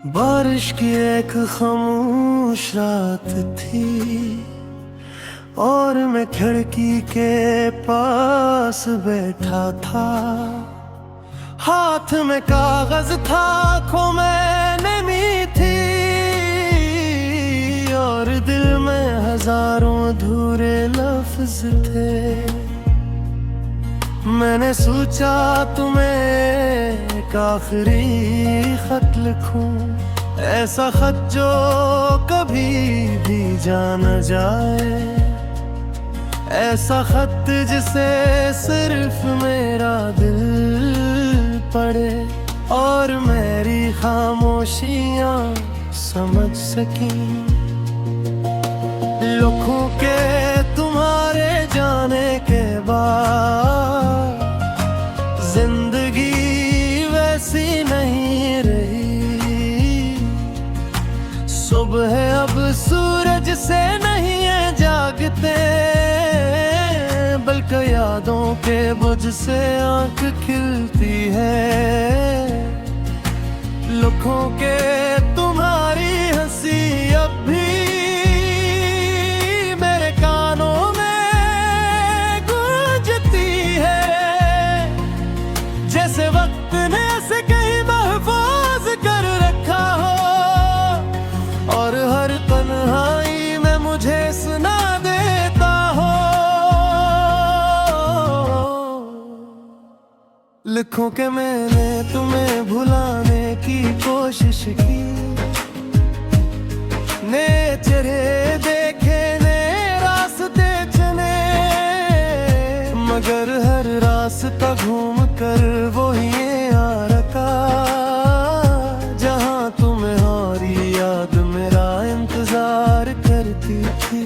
बारिश की एक खामोश रात थी और मैं खिड़की के पास बैठा था। हाथ में कागज था, आँखों में नमी थी और दिल में हजारों अधूरे लफ्ज थे। मैंने सोचा तुम्हें एक आखिरी खत लिखूं, ऐसा खत जो कभी भी जा न जाए, ऐसा खत जिसे सिर्फ मेरा दिल पढ़े और मेरी खामोशियां समझ सकीं। लुखों के तुम्हारे जाने के बाद जिंदगी वैसी नहीं रही। सुबह अब सूरज से नहीं है जागते, बल्कि यादों के बुझ से आंख खिलती है। लुखों के तुम्हारी हंसी अब भी मेरे कानों में गूंजती है, जैसे वक्त ने ऐसे कहीं महफूज कर रखा हो और हर तन्हाई में मुझे सुना देता हो। लिखो कि मैंने तुम्हें भुलाने की कोशिश की, नए चेहरे देखे, नए रास्ते चले, मगर हर रास्ता घूम कर वही आ रखा जहां तुम्हारी याद मेरा इंतजार करती थी।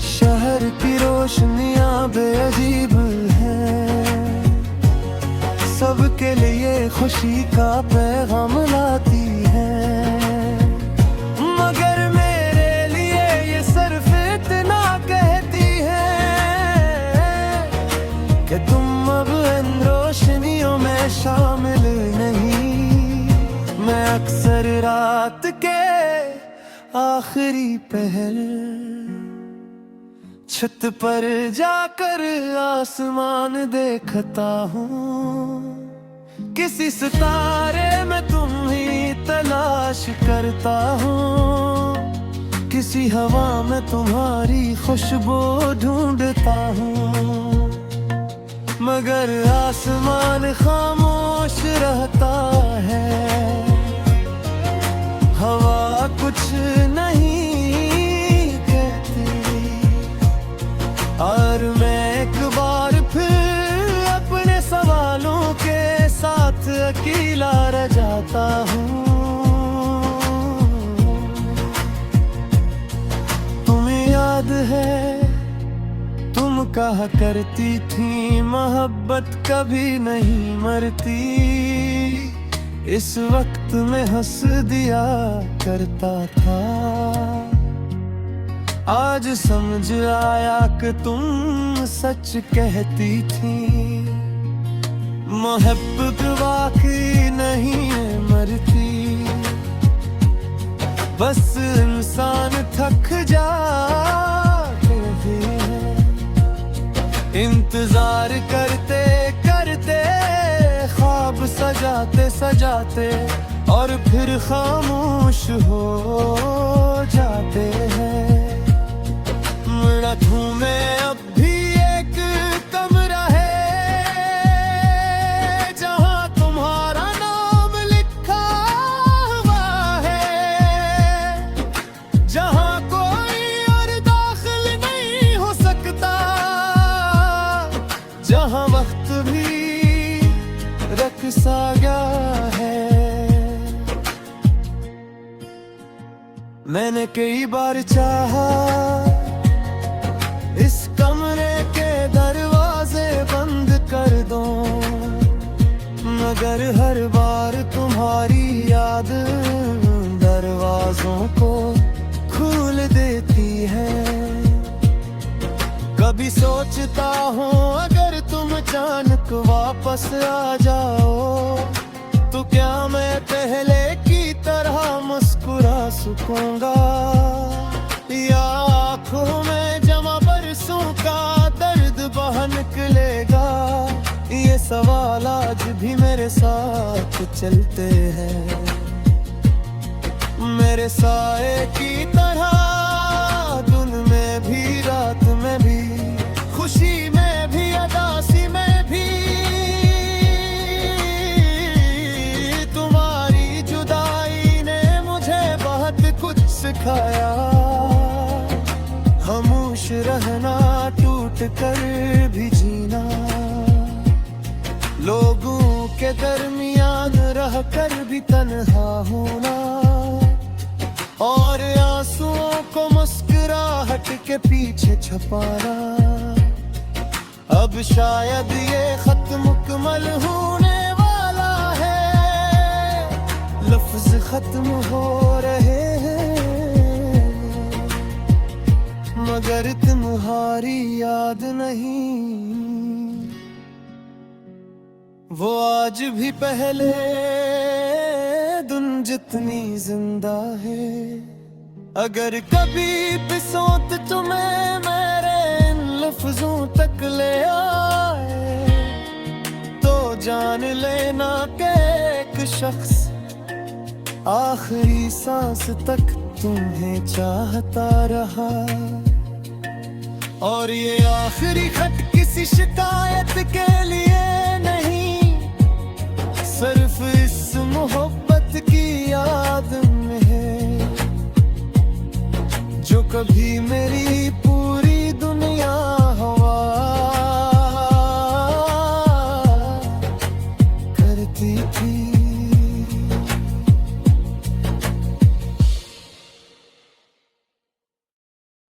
शहर की रोशनियां बेअजीब हैं, सबके लिए खुशी का पैगाम लाती है, मगर मेरे लिए ये सिर्फ इतना कहती है कि तुम अब इन रोशनियों में शामिल नहीं। मैं अक्सर रात के आखिरी पहर छत पर जाकर आसमान देखता हूँ, किसी सितारे में तुम ही तलाश करता हूँ, किसी हवा में तुम्हारी खुशबू ढूंढता हूँ, मगर आसमान खामोश रहता है। हवा कुछ नहीं और मैं एक बार फिर अपने सवालों के साथ अकेला रह जाता हूँ। तुम्हें याद है तुम कहा करती थी मोहब्बत कभी नहीं मरती, इस वक्त में हंस दिया करता था। आज समझ आया कि तुम सच कहती थी, मोहब्बत वाकई नहीं मरती, बस इंसान थक जाते हैं। इंतजार करते करते ख्वाब सजाते सजाते और फिर खामोश हो जाते हैं। में अब भी एक कमरा है जहां तुम्हारा नाम लिखा हुआ है, जहां कोई और दाखिल नहीं हो सकता, जहां वक्त भी रख सा गया है। मैंने कई बार चाहा इस कमरे के दरवाजे बंद कर दो, मगर हर बार तुम्हारी याद दरवाजों को खोल देती है। कभी सोचता हूँ अगर तुम अचानक वापस आ जाओ तो क्या मैं पहले सकूंगा, या आंखों में जमा बरसों का दर्द बह निकलेगा। ये सवाल आज भी मेरे साथ चलते हैं, मेरे साए की तरह, दिन में भी रात में भी, खुशी में भी उदासी में भी। तुम्हारी जुदाई ने मुझे बहुत कुछ सिखाया, खामोश रहना, टूट कर भी जीना, लोगों के दरमियान रह कर भी तन्हा होना, और आंसुओं को मुस्कुराहट के पीछे छुपाना। अब शायद ये खत मुकम्मल होने वाला है, लफ्ज खत्म हो रहे हैं, मगर तुम्हारी याद नहीं, वो आज भी पहले दिन जितनी जिंदा है। अगर कभी भी सोच तुम्हें मेरे इन लफ्जों तक ले आए, तो जान लेना कि एक शख्स आखिरी सांस तक तुम्हें चाहता रहा। और ये आखिरी खत किसी शिकायत के लिए नहीं, सिर्फ इस मोहब्बत की याद में है, जो कभी